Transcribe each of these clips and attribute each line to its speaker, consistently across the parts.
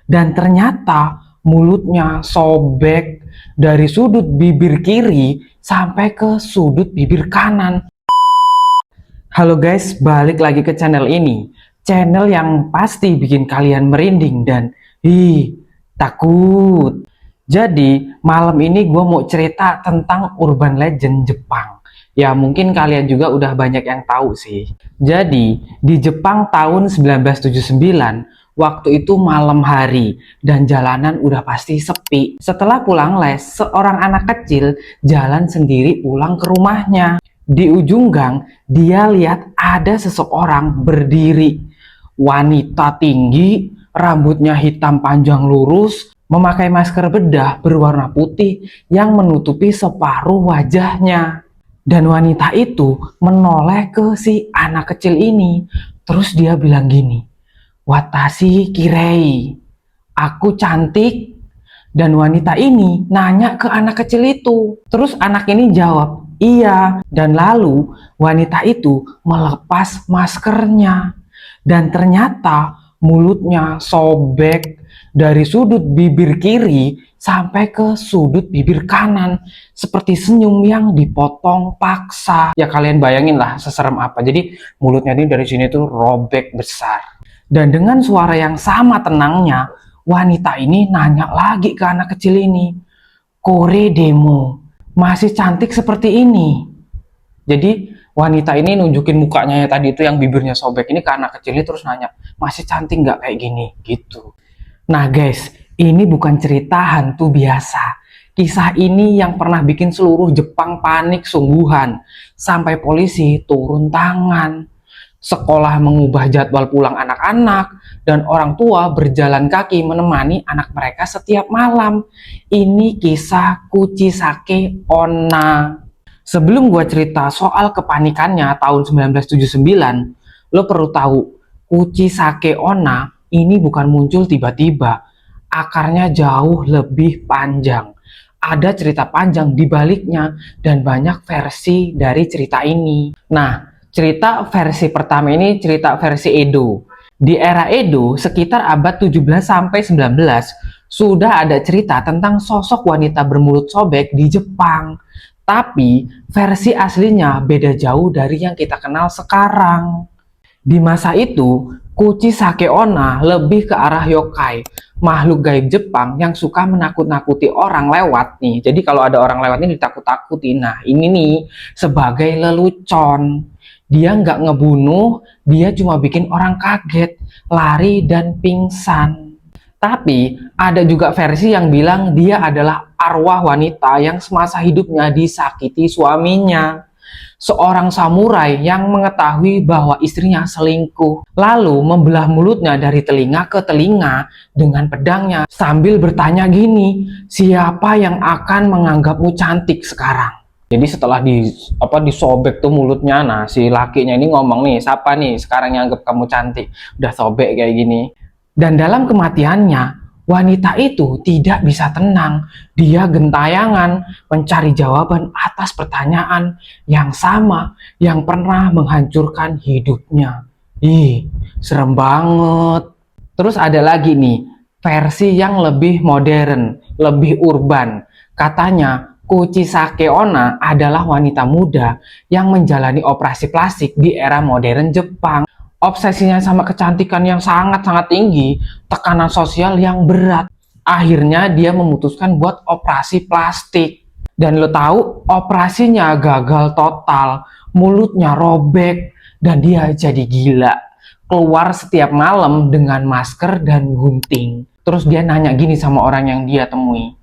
Speaker 1: dan ternyata mulutnya sobek dari sudut bibir kiri sampai ke sudut bibir kanan. Halo guys, balik lagi ke channel ini. Channel yang pasti bikin kalian merinding dan takut. Jadi malam ini gue mau cerita tentang urban legend Jepang. Ya mungkin kalian juga udah banyak yang tahu sih. Jadi di Jepang tahun 1979, waktu itu malam hari dan jalanan udah pasti sepi. Setelah pulang les, seorang anak kecil jalan sendiri pulang ke rumahnya. Di ujung gang, dia lihat ada seseorang berdiri. Wanita tinggi, rambutnya hitam panjang lurus, memakai masker bedah berwarna putih yang menutupi separuh wajahnya. Dan wanita itu menoleh ke si anak kecil ini. Terus dia bilang gini, "Watashi kirei, aku cantik." Dan wanita ini nanya ke anak kecil itu. Terus anak ini jawab, "Iya." Dan lalu wanita itu melepas maskernya. Dan ternyata mulutnya sobek dari sudut bibir kiri sampai ke sudut bibir kanan. Seperti senyum yang dipotong paksa. Ya kalian bayangin lah seserem apa. Jadi mulutnya ini dari sini tuh robek besar. Dan dengan suara yang sama tenangnya, wanita ini nanya lagi ke anak kecil ini, "Kore demo, masih cantik seperti ini?" Jadi wanita ini nunjukin mukanya ya tadi itu yang bibirnya sobek ini ke anak kecil ini terus nanya, "Masih cantik nggak kayak gini?" Gitu. Nah guys, ini bukan cerita hantu biasa. Kisah ini yang pernah bikin seluruh Jepang panik sungguhan. Sampai polisi turun tangan. Sekolah mengubah jadwal pulang anak-anak, dan orang tua berjalan kaki menemani anak mereka setiap malam. Ini kisah Kuchisake Onna. Sebelum gue cerita soal kepanikannya tahun 1979, lo perlu tahu, Kuchisake Onna ini bukan muncul tiba-tiba. Akarnya jauh lebih panjang. Ada cerita panjang di baliknya dan banyak versi dari cerita ini. Nah, cerita versi pertama ini cerita versi Edo. Di era Edo, sekitar abad 17 sampai 19, sudah ada cerita tentang sosok wanita bermulut sobek di Jepang. Tapi versi aslinya beda jauh dari yang kita kenal sekarang. Di masa itu, Kuchisake Onna lebih ke arah yokai, makhluk gaib Jepang yang suka menakut-nakuti orang lewat nih. Jadi kalau ada orang lewat ini ditakut-takuti. Nah, ini nih sebagai lelucon. Dia nggak ngebunuh, dia cuma bikin orang kaget, lari dan pingsan. Tapi ada juga versi yang bilang dia adalah arwah wanita yang semasa hidupnya disakiti suaminya. Seorang samurai yang mengetahui bahwa istrinya selingkuh, lalu membelah mulutnya dari telinga ke telinga dengan pedangnya sambil bertanya gini, "Siapa yang akan menganggapmu cantik sekarang?" Jadi setelah disobek tuh mulutnya, nah si lakinya ini ngomong nih, "Siapa nih sekarang yang anggap kamu cantik?" Udah sobek kayak gini. Dan dalam kematiannya, wanita itu tidak bisa tenang. Dia gentayangan mencari jawaban atas pertanyaan yang sama yang pernah menghancurkan hidupnya. Serem banget. Terus ada lagi nih, versi yang lebih modern, lebih urban. Katanya, Kuchisake Onna adalah wanita muda yang menjalani operasi plastik di era modern Jepang. Obsesinya sama kecantikan yang sangat-sangat tinggi, tekanan sosial yang berat. Akhirnya dia memutuskan buat operasi plastik. Dan lo tahu, operasinya gagal total, mulutnya robek, dan dia jadi gila. Keluar setiap malam dengan masker dan gunting. Terus dia nanya gini sama orang yang dia temui,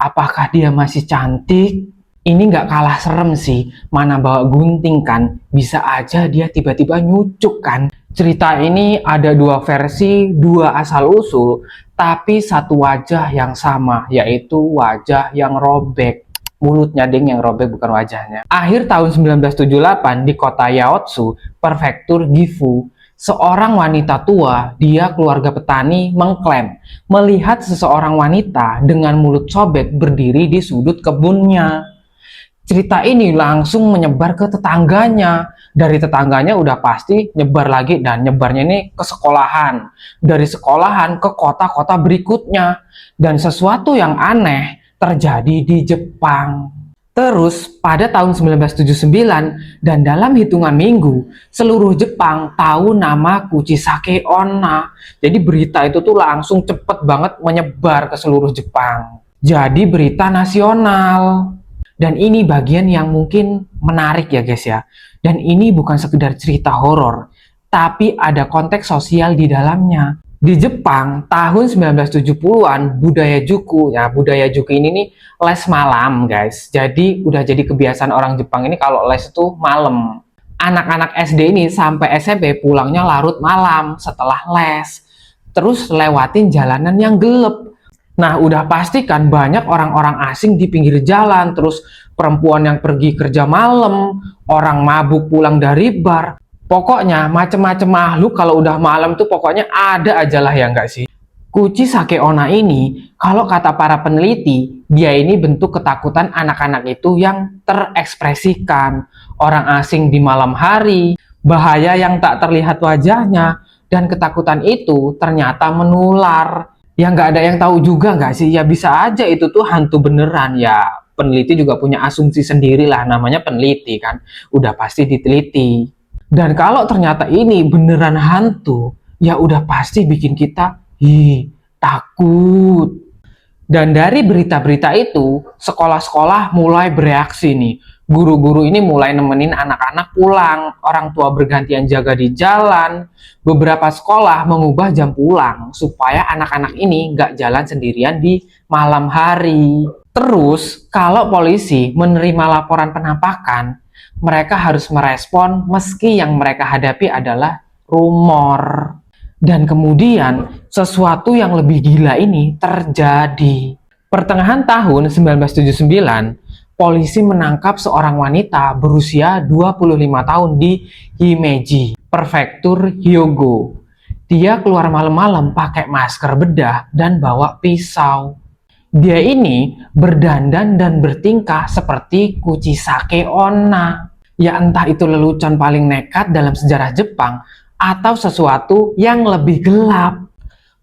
Speaker 1: "Apakah dia masih cantik?" Ini nggak kalah serem sih, mana bawa gunting kan, bisa aja dia tiba-tiba nyucuk kan. Cerita ini ada dua versi, dua asal-usul, tapi satu wajah yang sama, yaitu wajah yang robek. Mulutnya ding yang robek, bukan wajahnya. Akhir tahun 1978 di kota Yaotsu, prefektur Gifu, seorang wanita tua, dia keluarga petani, mengklaim melihat seseorang wanita dengan mulut sobek berdiri di sudut kebunnya. Cerita ini langsung menyebar ke tetangganya. Dari tetangganya udah pasti nyebar lagi, dan nyebarnya ini ke sekolahan. Dari sekolahan ke kota-kota berikutnya. Dan sesuatu yang aneh terjadi di Jepang. Terus pada tahun 1979 dan dalam hitungan minggu, seluruh Jepang tahu nama Kuchisake Onna. Jadi berita itu tuh langsung cepet banget menyebar ke seluruh Jepang. Jadi berita nasional. Dan ini bagian yang mungkin menarik ya guys ya. Dan ini bukan sekedar cerita horor, tapi ada konteks sosial di dalamnya. Di Jepang tahun 1970-an budaya juku, ya budaya juku ini nih les malam guys. Jadi udah jadi kebiasaan orang Jepang ini kalau les itu malam. Anak-anak SD ini sampai SMP pulangnya larut malam setelah les. Terus lewatin jalanan yang gelap. Nah, udah pasti kan banyak orang-orang asing di pinggir jalan, terus perempuan yang pergi kerja malam, orang mabuk pulang dari bar. Pokoknya macem-macem makhluk kalau udah malam tuh pokoknya ada aja lah ya nggak sih? Kuchisake Onna ini, kalau kata para peneliti, dia ini bentuk ketakutan anak-anak itu yang terekspresikan. Orang asing di malam hari, bahaya yang tak terlihat wajahnya, dan ketakutan itu ternyata menular. Ya nggak ada yang tahu juga nggak sih? Ya bisa aja itu tuh hantu beneran ya. Peneliti juga punya asumsi sendiri lah, namanya peneliti kan. Udah pasti diteliti. Dan kalau ternyata ini beneran hantu, ya udah pasti bikin kita takut. Dan dari berita-berita itu, sekolah-sekolah mulai bereaksi nih. Guru-guru ini mulai nemenin anak-anak pulang, orang tua bergantian jaga di jalan. Beberapa sekolah mengubah jam pulang supaya anak-anak ini nggak jalan sendirian di malam hari. Terus, kalau polisi menerima laporan penampakan, mereka harus merespon meski yang mereka hadapi adalah rumor. Dan kemudian, sesuatu yang lebih gila ini terjadi. Pertengahan tahun 1979, polisi menangkap seorang wanita berusia 25 tahun di Himeji, Prefektur Hyogo. Dia keluar malam-malam pakai masker bedah dan bawa pisau. Dia ini berdandan dan bertingkah seperti Kuchisake Onna. Ya entah itu lelucon paling nekat dalam sejarah Jepang atau sesuatu yang lebih gelap.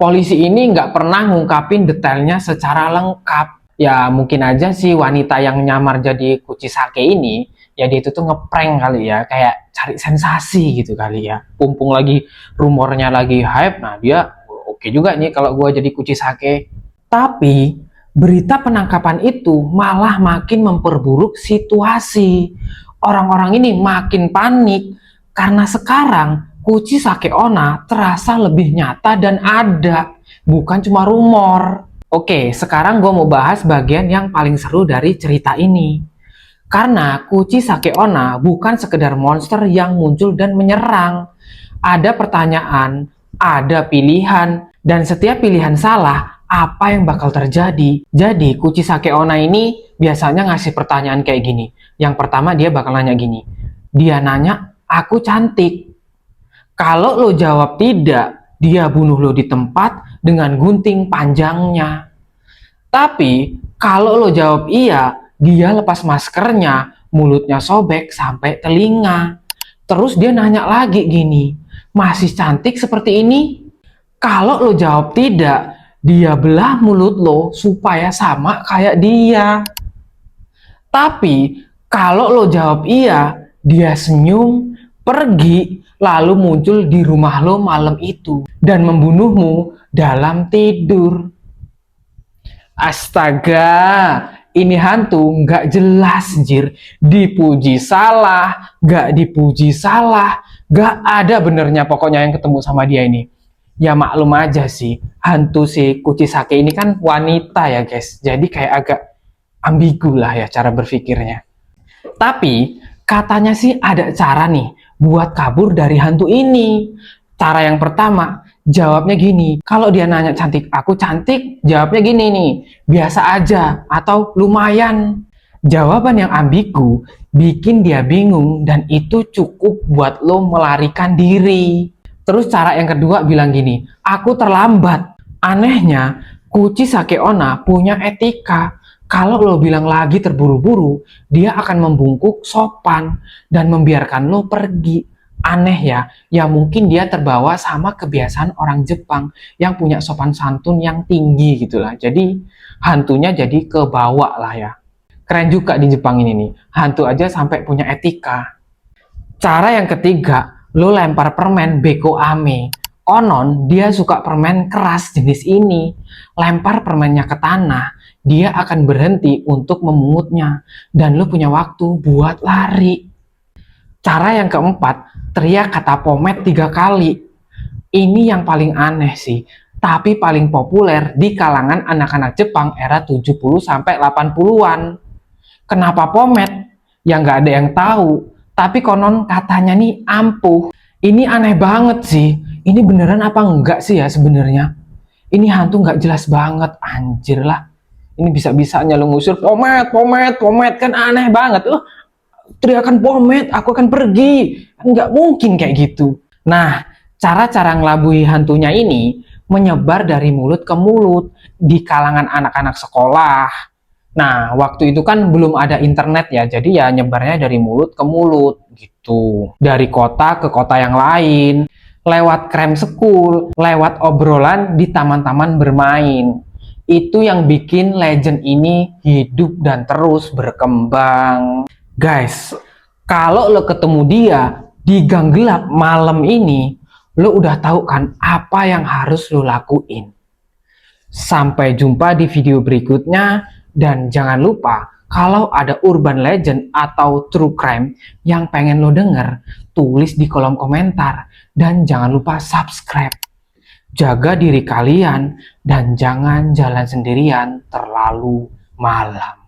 Speaker 1: Polisi ini nggak pernah ngungkapin detailnya secara lengkap. Ya mungkin aja sih wanita yang nyamar jadi Kuchisake ini, ya dia itu tuh ngeprank kali ya, kayak cari sensasi gitu kali ya. Pumpung lagi rumornya lagi hype, nah dia oke juga nih kalau gue jadi Kuchisake. Tapi berita penangkapan itu malah makin memperburuk situasi. Orang-orang ini makin panik karena sekarang Kuchisake Onna terasa lebih nyata dan ada, bukan cuma rumor. Oke, sekarang gue mau bahas bagian yang paling seru dari cerita ini. Karena Kuchisake Onna bukan sekedar monster yang muncul dan menyerang. Ada pertanyaan, ada pilihan, dan setiap pilihan salah, apa yang bakal terjadi? Jadi, Kuchisake Onna ini biasanya ngasih pertanyaan kayak gini. Yang pertama dia bakal nanya gini. Dia nanya, aku cantik. Kalau lo jawab tidak, dia bunuh lo di tempat dengan gunting panjangnya. Tapi, kalau lo jawab iya, dia lepas maskernya, mulutnya sobek sampai telinga. Terus dia nanya lagi gini, masih cantik seperti ini? Kalau lo jawab tidak, dia belah mulut lo supaya sama kayak dia. Tapi, kalau lo jawab iya, dia senyum, pergi, lalu muncul di rumah lo malam itu dan membunuhmu dalam tidur. Astaga, ini hantu nggak jelas jir. Dipuji salah, nggak dipuji salah, nggak ada benernya pokoknya yang ketemu sama dia ini. Ya maklum aja sih, hantu si Kuchisake ini kan wanita ya guys, jadi kayak agak ambigu lah ya cara berpikirnya. Tapi katanya sih ada cara nih buat kabur dari hantu ini. Cara yang pertama, jawabnya gini. Kalau dia nanya cantik, aku cantik, jawabnya gini nih, biasa aja atau lumayan. Jawaban yang ambigu bikin dia bingung dan itu cukup buat lo melarikan diri. Terus cara yang kedua bilang gini, aku terlambat. Anehnya, Kuchisake Onna punya etika. Kalau lo bilang lagi terburu-buru, dia akan membungkuk sopan dan membiarkan lo pergi. Aneh ya, ya mungkin dia terbawa sama kebiasaan orang Jepang yang punya sopan santun yang tinggi gitulah. Jadi hantunya jadi kebawa lah ya. Keren juga di Jepang ini nih, hantu aja sampai punya etika. Cara yang ketiga, lo lempar permen beko ame. Konon dia suka permen keras jenis ini. Lempar permennya ke tanah, dia akan berhenti untuk memungutnya dan lo punya waktu buat lari. Cara yang keempat, teriak kata pomet 3 kali. Ini yang paling aneh sih, tapi paling populer di kalangan anak-anak Jepang era 70 sampai 80-an. Kenapa pomet? Ya nggak ada yang tahu. Tapi konon katanya nih ampuh. Ini aneh banget sih. Ini beneran apa enggak sih ya sebenarnya? Ini hantu nggak jelas banget, anjir lah. Ini bisa-bisanya lo ngusir pomet, pomet, pomet, kan aneh banget. Teriakan pomet, aku akan pergi. Nggak mungkin kayak gitu. Nah, cara-cara ngelabui hantunya ini menyebar dari mulut ke mulut di kalangan anak-anak sekolah. Nah, waktu itu kan belum ada internet ya, jadi ya nyebarnya dari mulut ke mulut gitu. Dari kota ke kota yang lain, lewat krem sekul, lewat obrolan di taman-taman bermain. Itu yang bikin legend ini hidup dan terus berkembang. Guys, kalau lo ketemu dia di gang gelap malam ini, lo udah tahu kan apa yang harus lo lakuin. Sampai jumpa di video berikutnya. Dan jangan lupa, kalau ada urban legend atau true crime yang pengen lo denger, tulis di kolom komentar. Dan jangan lupa subscribe. Jaga diri kalian dan jangan jalan sendirian terlalu malam.